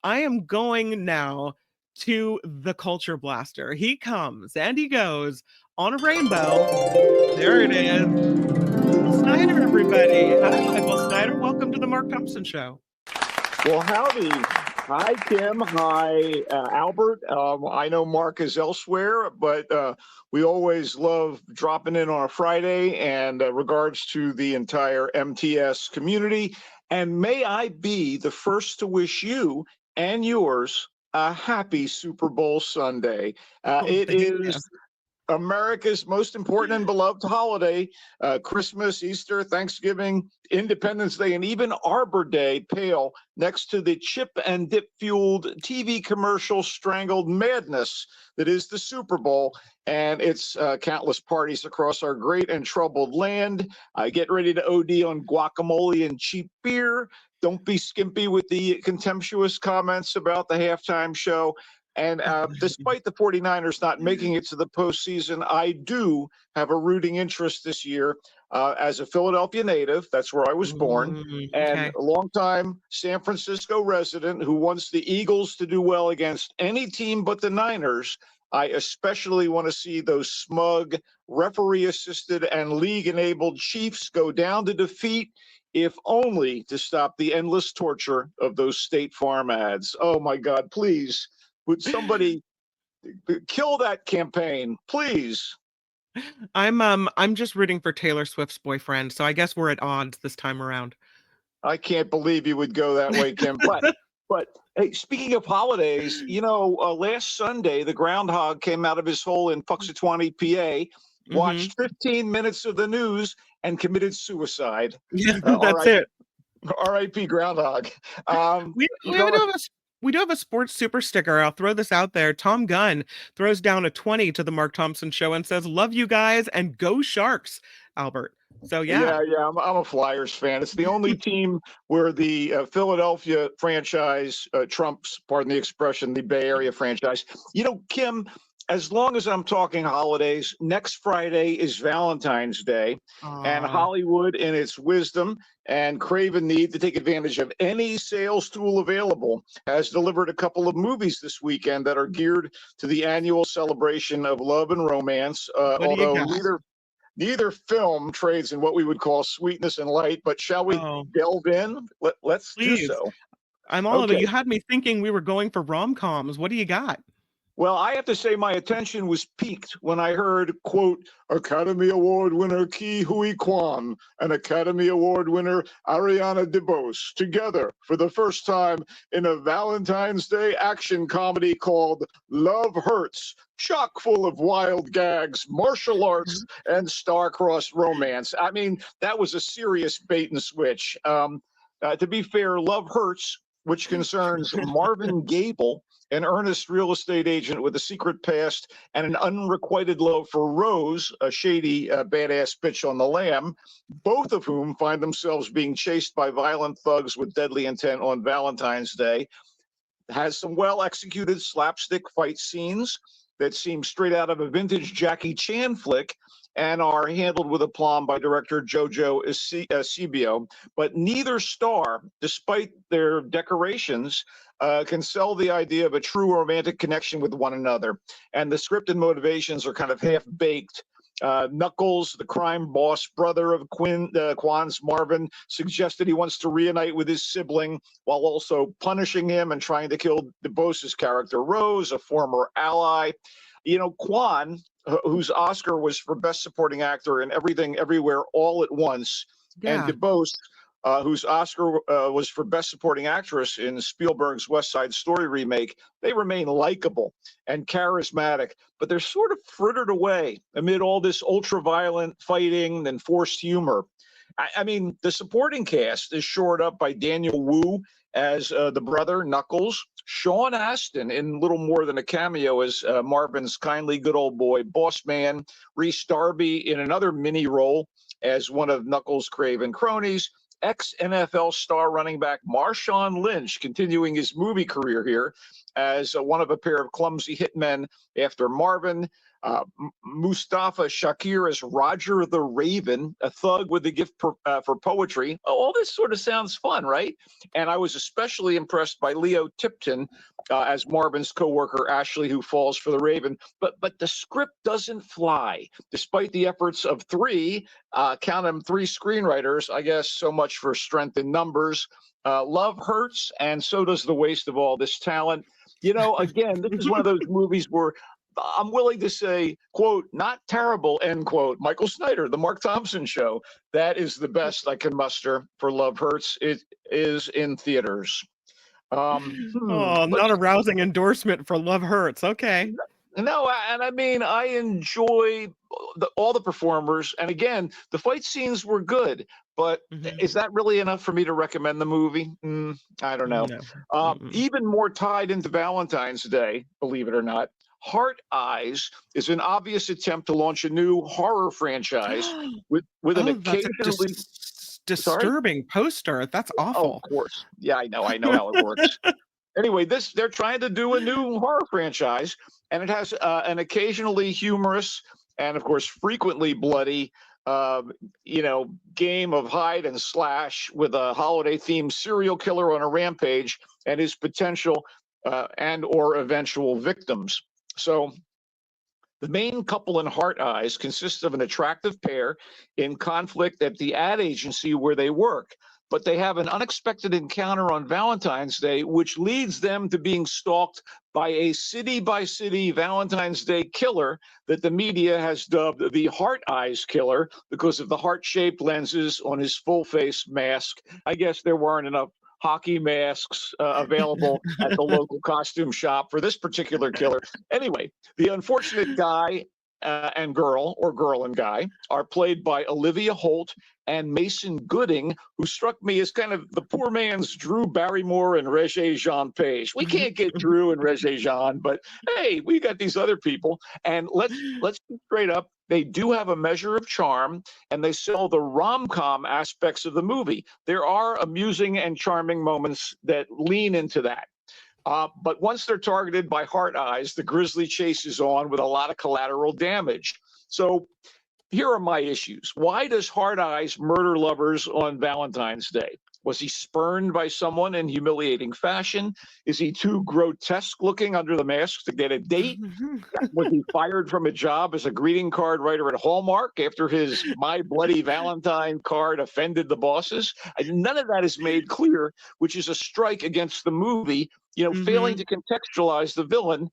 I am going now to the Culture Blaster. He comes and he goes on a rainbow. There it is. Michael Snyder, everybody. Hi, Michael Snyder. Welcome to the Mark Thompson Show. Well, howdy. Hi, Kim. Hi, Albert. I know Mark is elsewhere, but we always love dropping in on a Friday, and regards to the entire MTS community. And may I be the first to wish you and yours a happy Super Bowl Sunday. It Thank is you. America's most important and beloved holiday. Christmas, Easter, Thanksgiving, Independence Day, and even Arbor Day pale next to the chip and dip fueled TV commercial strangled madness that is the Super Bowl and its countless parties across our great and troubled land. Get ready to OD on guacamole and cheap beer. Don't be skimpy with the contemptuous comments about the halftime show. And despite the 49ers not making it to the postseason, I do have a rooting interest this year as a Philadelphia native. That's where I was born. And Okay. a longtime San Francisco resident who wants the Eagles to do well against any team but the Niners. I especially want to see those smug, referee-assisted and league-enabled Chiefs go down to defeat, if only to stop the endless torture of those State Farm ads. Oh, my God, please. Would somebody kill that campaign, please? I'm just rooting for Taylor Swift's boyfriend, so I guess we're at odds this time around. I can't believe you would go that way, Kim. But hey, speaking of holidays, last Sunday the groundhog came out of his hole in Puxatawny, PA, watched 15 minutes of the news, and committed suicide. Yeah, All that's right, it. R.I.P. Groundhog. We do have a sports super sticker. I'll throw this out there. Tom Gunn throws down a 20 to the Mark Thompson Show and says, "Love you guys and go Sharks, Albert." So yeah. Yeah, I'm a Flyers fan. It's the only team where the Philadelphia franchise trumps, pardon the expression, the Bay Area franchise. Kim, as long as I'm talking holidays, next Friday is Valentine's Day, and Aw. Hollywood, in its wisdom and craven need to take advantage of any sales tool available, has delivered a couple of movies this weekend that are geared to the annual celebration of love and romance, What do you although got? neither film trades in what we would call sweetness and light. But shall we Oh, delve in? Let's do please. so. I'm all of it. Okay. You had me thinking we were going for rom-coms. What do you got? Well, I have to say my attention was piqued when I heard, quote, Academy Award winner Ke Huy Quan and Academy Award winner Ariana DeBose together for the first time in a Valentine's Day action comedy called Love Hurts, chock full of wild gags, martial arts, and star-crossed romance. I mean, that was a serious bait and switch. To be fair, Love Hurts, which concerns Marvin Gable, an earnest real estate agent with a secret past and an unrequited love for Rose, a shady, badass bitch on the lam, both of whom find themselves being chased by violent thugs with deadly intent on Valentine's Day, has some well-executed slapstick fight scenes that seem straight out of a vintage Jackie Chan flick and are handled with aplomb by director Jojo Eusebio. But neither star, despite their decorations, can sell the idea of a true romantic connection with one another. And the script and motivations are kind of half-baked. Knuckles, the crime boss brother of Quan's Marvin, suggested he wants to reunite with his sibling while also punishing him and trying to kill DeBose's character Rose, a former ally. Quan, whose Oscar was for Best Supporting Actor in Everything Everywhere All at Once, and Yeah. DeBose, whose Oscar was for Best Supporting Actress in Spielberg's West Side Story remake, they remain likable and charismatic, but they're sort of frittered away amid all this ultra-violent fighting and forced humor. I mean, the supporting cast is shored up by Daniel Wu as the brother, Knuckles, Sean Astin in little more than a cameo as Marvin's kindly good old boy, boss man, Rhys Darby in another mini role as one of Knuckles' craven cronies, ex-NFL star running back Marshawn Lynch continuing his movie career here as one of a pair of clumsy hitmen after Marvin. Mustafa Shakir as Roger the Raven, a thug with a gift for poetry. Oh, all this sort of sounds fun, right? And I was especially impressed by Leo Tipton as Marvin's coworker Ashley, who falls for the Raven. But the script doesn't fly, despite the efforts of three, count them, three screenwriters. I guess so much for strength in numbers. Love hurts, and so does the waste of all this talent. You know, again, this is one of those movies where I'm willing to say, quote, not terrible, end quote. Michael Snyder, The Mark Thompson Show. That is the best I can muster for Love Hurts. It is in theaters. Oh, not a rousing endorsement for Love Hurts. Okay. No, and I mean, I enjoy all the performers. And again, the fight scenes were good. But is that really enough for me to recommend the movie? I don't know. No. Even more tied into Valentine's Day, believe it or not, Heart Eyes is an obvious attempt to launch a new horror franchise with an occasionally disturbing poster. That's awful. Oh, of course. Yeah, I know how it works. Anyway, they're trying to do a new horror franchise, and it has an occasionally humorous and, of course, frequently bloody, game of hide and slash with a holiday-themed serial killer on a rampage and his potential and or eventual victims. So the main couple in Heart Eyes consists of an attractive pair in conflict at the ad agency where they work, but they have an unexpected encounter on Valentine's Day, which leads them to being stalked by a city-by-city Valentine's Day killer that the media has dubbed the Heart Eyes Killer because of the heart-shaped lenses on his full-face mask. I guess there weren't enough hockey masks available at the local costume shop for this particular killer. Anyway, the unfortunate guy and girl, or girl and guy, are played by Olivia Holt and Mason Gooding, who struck me as kind of the poor man's Drew Barrymore and Regé-Jean Page. We can't get Drew and Regé-Jean, but hey, we got these other people. And let's be straight up. They do have a measure of charm, and they sell the rom-com aspects of the movie. There are amusing and charming moments that lean into that. But once they're targeted by Heart Eyes, the grisly chase is on with a lot of collateral damage. So here are my issues. Why does Heart Eyes murder lovers on Valentine's Day? Was he spurned by someone in humiliating fashion? Is he too grotesque looking under the mask to get a date? Was he fired from a job as a greeting card writer at Hallmark after his My Bloody Valentine card offended the bosses? None of that is made clear, which is a strike against the movie, failing to contextualize the villain,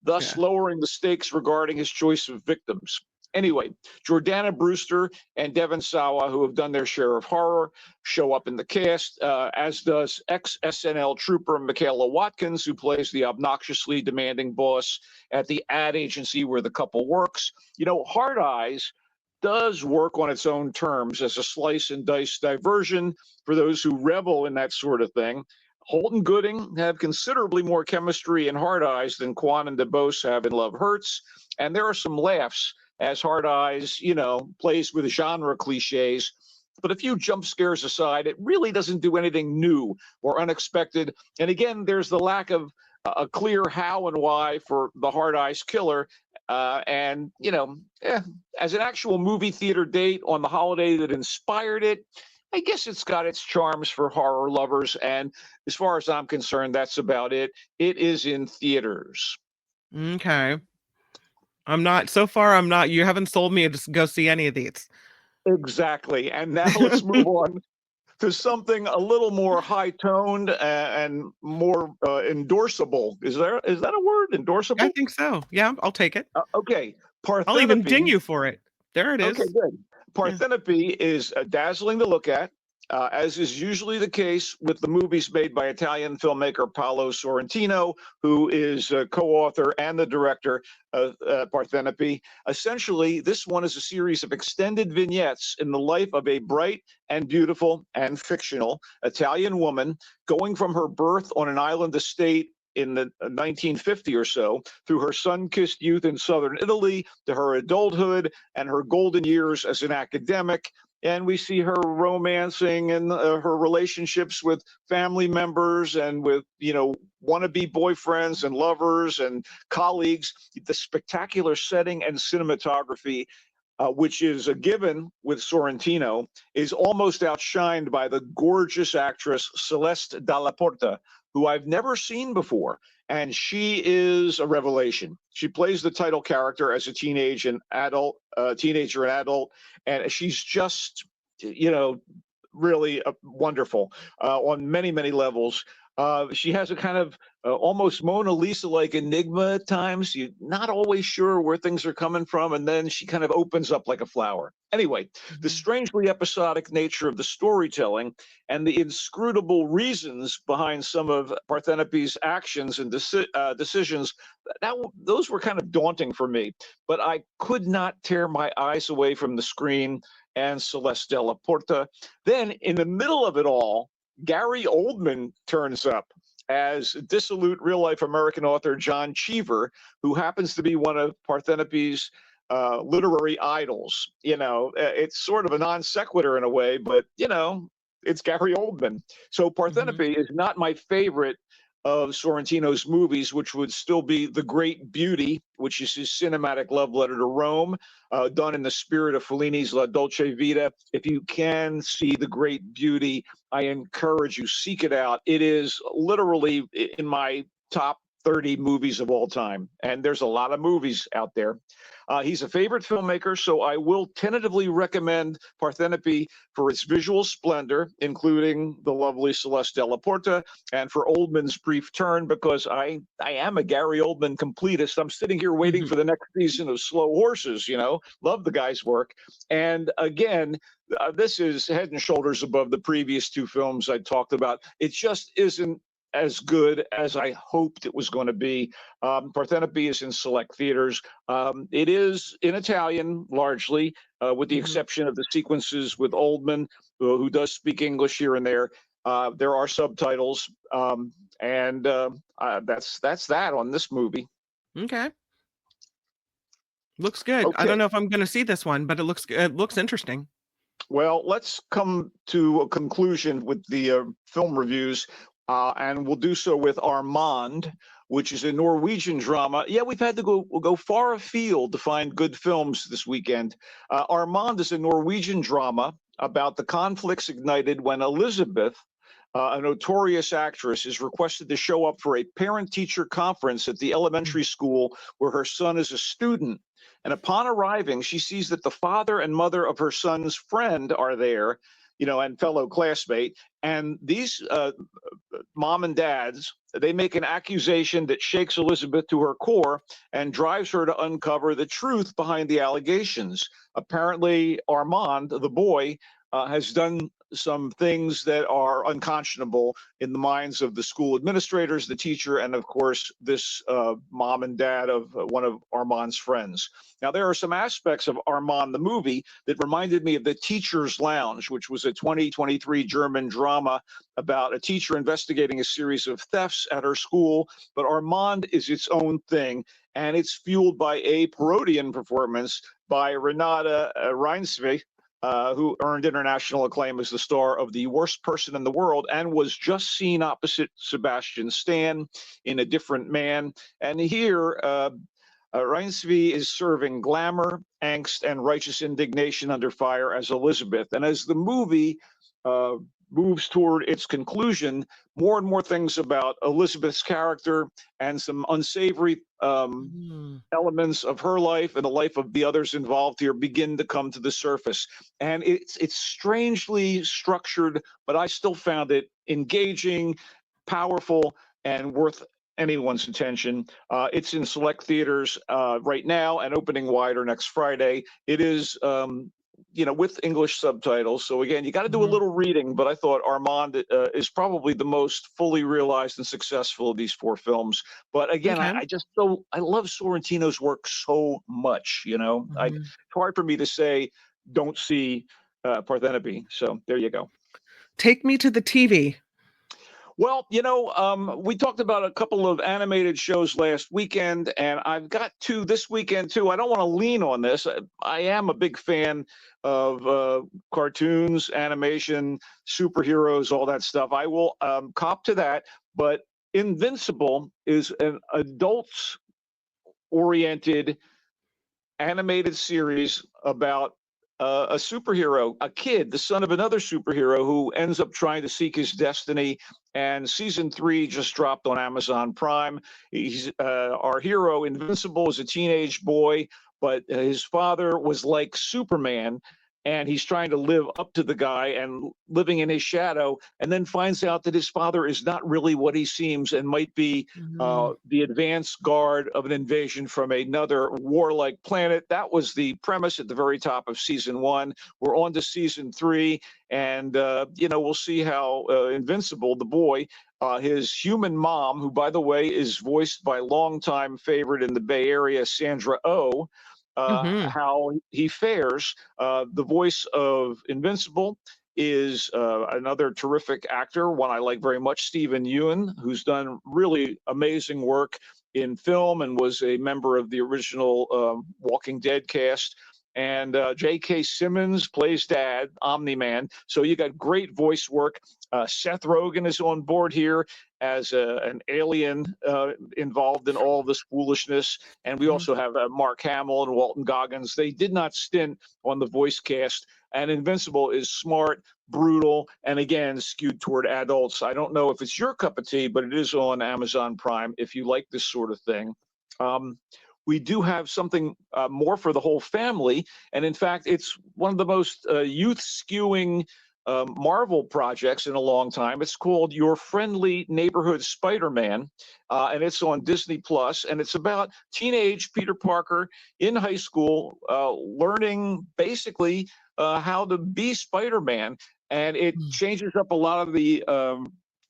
thus lowering the stakes regarding his choice of victims. Anyway, Jordana Brewster and Devon Sawa, who have done their share of horror, show up in the cast, as does ex-SNL trooper Michaela Watkins, who plays the obnoxiously demanding boss at the ad agency where the couple works. Heart Eyes does work on its own terms as a slice and dice diversion for those who revel in that sort of thing. Holt and Gooding have considerably more chemistry in Heart Eyes than Kwan and DeBose have in Love Hurts, and there are some laughs as Heart Eyes, plays with genre cliches. But a few jump scares aside, it really doesn't do anything new or unexpected. And again, there's the lack of a clear how and why for the Heart Eyes Killer. As an actual movie theater date on the holiday that inspired it, I guess it's got its charms for horror lovers. And as far as I'm concerned, that's about it. It is in theaters. Okay. You haven't sold me to go see any of these. Exactly. And now let's move on to something a little more high-toned and more endorsable. Is that a word? Endorsable? I think so. Yeah, I'll take it. Okay. Parthenope. I'll even ding you for it. There it is. Okay, good. Parthenope is dazzling to look at, as is usually the case with the movies made by Italian filmmaker Paolo Sorrentino, who is a co-author and the director of Parthenope. Essentially, this one is a series of extended vignettes in the life of a bright and beautiful and fictional Italian woman going from her birth on an island estate in the 1950 or so, through her sun-kissed youth in southern Italy, to her adulthood and her golden years as an academic, and we see her romancing and her relationships with family members and with, wannabe boyfriends and lovers and colleagues. The spectacular setting and cinematography, which is a given with Sorrentino, is almost outshined by the gorgeous actress Celeste Dalla Porta, who I've never seen before. And she is a revelation. She plays the title character as a teenager and adult, and she's just, really wonderful on many, many levels. She has a kind of almost Mona Lisa like enigma at times. You're not always sure where things are coming from, and then she kind of opens up like a flower. Anyway, the Mhm. strangely episodic nature of the storytelling and the inscrutable reasons behind some of Parthenope's actions and decisions, those were kind of daunting for me. But I could not tear my eyes away from the screen and Celeste Della Porta. Then, in the middle of it all, Gary Oldman turns up as dissolute real life American author John Cheever, who happens to be one of Parthenope's literary idols. It's sort of a non sequitur in a way, but, it's Gary Oldman. So Mhm. Parthenope is not my favorite of Sorrentino's movies, which would still be The Great Beauty, which is his cinematic love letter to Rome, done in the spirit of Fellini's La Dolce Vita. If you can see The Great Beauty, I encourage you, seek it out. It is literally in my top 30 movies of all time. And there's a lot of movies out there. He's a favorite filmmaker, so I will tentatively recommend Parthenope for its visual splendor, including the lovely Celeste Della Porta, and for Oldman's brief turn, because I am a Gary Oldman completist. I'm sitting here waiting Mhm. for the next season of Slow Horses. Love the guy's work. And again, this is head and shoulders above the previous two films I talked about. It just isn't as good as I hoped it was going to be. Parthenope is in select theaters. It is in Italian largely, with the Mhm. exception of the sequences with Oldman, who does speak English here and there. There are subtitles, and that's that on this movie. Okay. Looks good. I don't Okay, know if I'm gonna see this one, but it looks interesting. well, let's come to a conclusion with the film reviews, and we'll do so with Armand, which is a Norwegian drama. Yeah, we've had to go far afield to find good films this weekend. Armand is a Norwegian drama about the conflicts ignited when Elizabeth, a notorious actress, is requested to show up for a parent-teacher conference at the Mm. elementary school where her son is a student. And upon arriving, she sees that the father and mother of her son's friend are there, and fellow classmate. And these mom and dads, they make an accusation that shakes Elizabeth to her core and drives her to uncover the truth behind the allegations. Apparently, Armand, the boy, has done some things that are unconscionable in the minds of the school administrators, the teacher, and of course, this mom and dad of one of Armand's friends. Now, there are some aspects of Armand the movie that reminded me of The Teacher's Lounge, which was a 2023 German drama about a teacher investigating a series of thefts at her school. But Armand is its own thing, and it's fueled by a parodian performance by Renata Reinsve, who earned international acclaim as the star of The Worst Person in the World and was just seen opposite Sebastian Stan in A Different Man. And here, Reinsve is serving glamour, angst, and righteous indignation under fire as Elizabeth. And as the movie uh, moves toward its conclusion, more and more things about Elizabeth's character and some unsavory Mm. elements of her life and the life of the others involved here begin to come to the surface. And it's strangely structured, but I still found it engaging, powerful, and worth anyone's attention. It's in select theaters right now and opening wider next Friday. It is with English subtitles. So again, you got to do a Mhm. little reading, but I thought Armand is probably the most fully realized and successful of these four films. But again, Okay. I love Sorrentino's work so much. It's Mhm. hard for me to say don't see Parthenope. So there you go. Take me to the TV. Well, we talked about a couple of animated shows last weekend, and I've got two this weekend too. I don't want to lean on this. I am a big fan of cartoons, animation, superheroes, all that stuff. I will cop to that. But Invincible is an adults oriented animated series about a superhero, a kid, the son of another superhero who ends up trying to seek his destiny. And season 3 just dropped on Amazon Prime. He's our hero, Invincible, is a teenage boy, but his father was like Superman. And he's trying to live up to the guy and living in his shadow, and then finds out that his father is not really what he seems and might be Mhm. the advance guard of an invasion from another warlike planet. That was the premise at the very top of season 1. We're on to season 3, and we'll see how Invincible, the boy, his human mom, who by the way is voiced by longtime favorite in the Bay Area, Sandra Oh, Mhm. how he fares. The voice of Invincible is another terrific actor, one I like very much, Stephen Ewan, who's done really amazing work in film and was a member of the original Walking Dead cast. And J.K. Simmons plays Dad, Omni Man. So you got great voice work. Seth Rogen is on board here as an alien involved in all this foolishness. And we Mhm. also have Mark Hamill and Walton Goggins. They did not stint on the voice cast. And Invincible is smart, brutal, and again, skewed toward adults. I don't know if it's your cup of tea, but it is on Amazon Prime if you like this sort of thing. Um, we do have something more for the whole family. And in fact, it's one of the most youth skewing Marvel projects in a long time. It's called Your Friendly Neighborhood Spider-Man, and it's on Disney Plus. And it's about teenage Peter Parker in high school, learning basically how to be Spider-Man. And it Mm. changes up a lot of the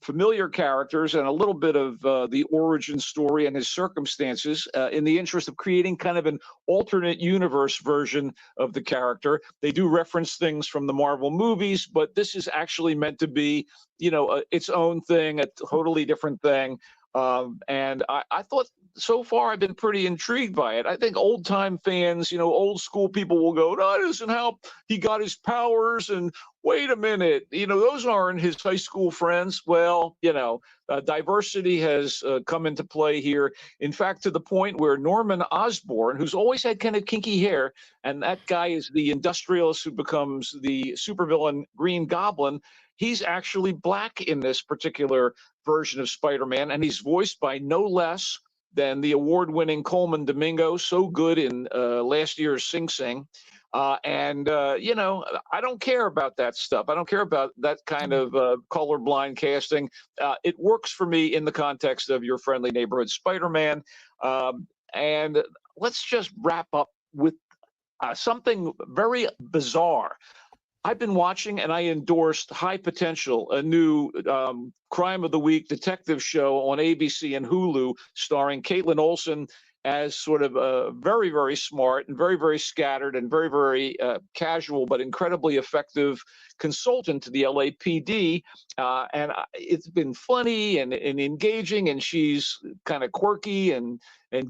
familiar characters and a little bit of the origin story and his circumstances in the interest of creating kind of an alternate universe version of the character. They do reference things from the Marvel movies, but this is actually meant to be, its own thing, a totally different thing. And I thought so far I've been pretty intrigued by it. I think old time fans, old school people will go, no, that isn't how he got his powers. And wait a minute, those aren't his high school friends. Well, diversity has come into play here. In fact, to the point where Norman Osborn, who's always had kind of kinky hair, and that guy is the industrialist who becomes the supervillain Green Goblin, he's actually black in this particular version of Spider-Man, and he's voiced by no less than the award-winning Coleman Domingo, so good in last year's Sing Sing. I don't care about that stuff. I don't care about that kind Mm. of colorblind casting. It works for me in the context of Your Friendly Neighborhood Spider-Man. And let's just wrap up with something very bizarre. I've been watching and I endorsed High Potential, a new crime of the week detective show on ABC and Hulu, starring Caitlin Olsen as sort of a very, very smart and very, very scattered and very, very casual but incredibly effective consultant to the LAPD. It's been funny and engaging, and she's kind of quirky and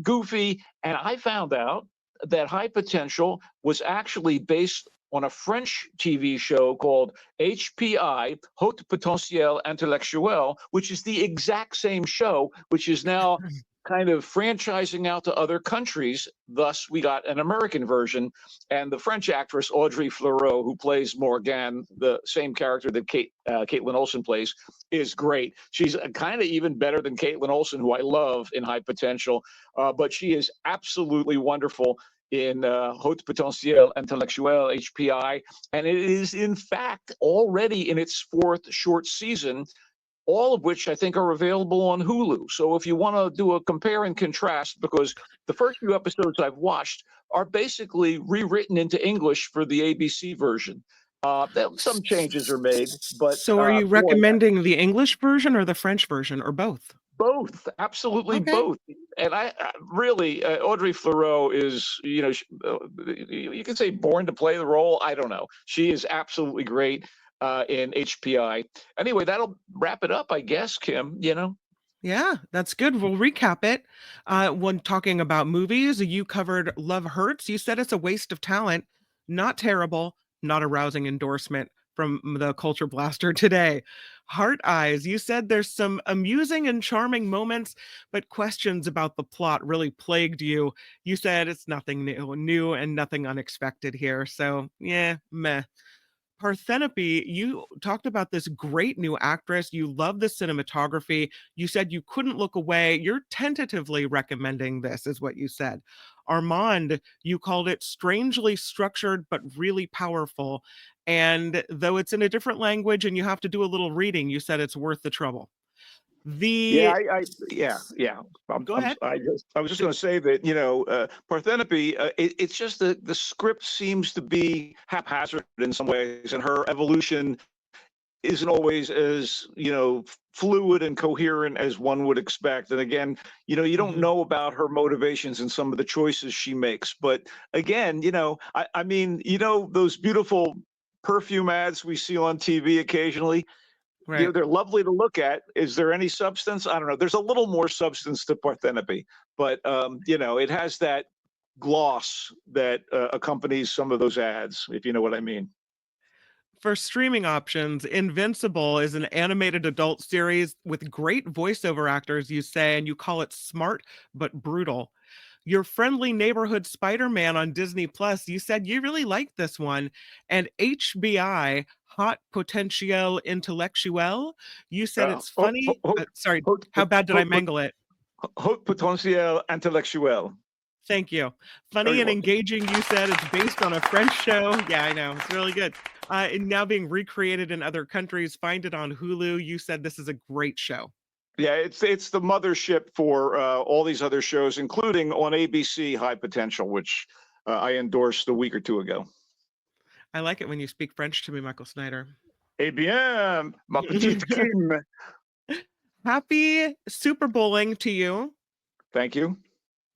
goofy. And I found out that High Potential was actually based on a French TV show called HPI, Haute Potentiel Intellectuel, which is the exact same show, which is now kind of franchising out to other countries. Thus, we got an American version. And the French actress Audrey Fleurot, who plays Morgane, the same character that Caitlin Olsen plays, is great. She's kind of even better than Caitlin Olsen, who I love in High Potential, but she is absolutely wonderful in Haute Potentiel Intellectuel, HPI. And it is, in fact, already in its 4th short season, all of which I think are available on Hulu. So if you want to do a compare and contrast, because the first few episodes I've watched are basically rewritten into English for the ABC version. Some changes are made, but So are you boy, recommending the English version or the French version or both? both, absolutely Okay. both. And I really, Audrey Fleurot is, you can say born to play the role. I don't know. She is absolutely great. in HPI. Anyway, that'll wrap it up, I guess, Kim. Yeah, that's good. We'll recap it. When talking about movies, you covered Love Hurts. You said it's a waste of talent. Not terrible, not a rousing endorsement from the Culture Blaster today. Heart Eyes, you said there's some amusing and charming moments, but questions about the plot really plagued you. You said it's nothing new and nothing unexpected here. So, yeah, meh. Parthenope, you talked about this great new actress. You love the cinematography. You said you couldn't look away. You're tentatively recommending this, is what you said. Armand, you called it strangely structured, but really powerful. And though it's in a different language and you have to do a little reading, you said it's worth the trouble. Yeah, The yeah. Go ahead. I was just going to say that Parthenope. It's just the script seems to be haphazard in some ways, and her evolution isn't always as fluid and coherent as one would expect. And again, you don't know about her motivations and some of the choices she makes. But again, I mean, those beautiful perfume ads we see on TV occasionally. Right. They're lovely to look at. Is there any substance? I don't know. There's a little more substance to Parthenope, but it has that gloss that accompanies some of those ads, if you know what I mean. For streaming options, Invincible is an animated adult series with great voiceover actors, you say, and you call it smart but brutal. Your Friendly Neighborhood Spider-Man on Disney Plus, you said you really liked this one. And HBI, Hot Potentiel Intellectual, you said Uh, it's haute, funny. Sorry, haute, how bad did I haute, mangle it? haute potentiel intellectuel. Thank you. Oh, Funny you're and welcome. engaging, you said. It's based on a French show. Yeah, I know. It's really good. And now being recreated in other countries. Find it on Hulu. You said this is a great show. Yeah, it's the mothership for all these other shows, including on ABC High Potential, which I endorsed a week or two ago. I like it when you speak French to me, Michael Snyder. Eh bien, ma petite Kim. Happy Super Bowling to you. Thank you.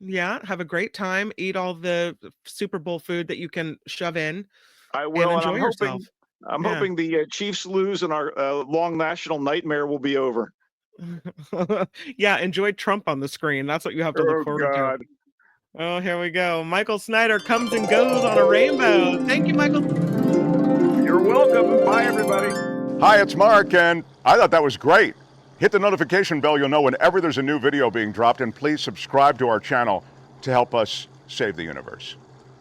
Yeah, have a great time. Eat all the Super Bowl food that you can shove in I and will, and enjoy I'm yourself. hoping I'm Yeah. hoping the Chiefs lose and our long national nightmare will be over. Yeah, enjoy Trump on the screen. That's what you have to look Oh forward to. God. Oh, here we go. Michael Snyder comes and goes on a rainbow. Thank you, Michael. You're welcome. Bye, everybody. Hi, it's Mark, and I thought that was great. Hit the notification bell, you'll know whenever there's a new video being dropped, and please subscribe to our channel to help us save the universe.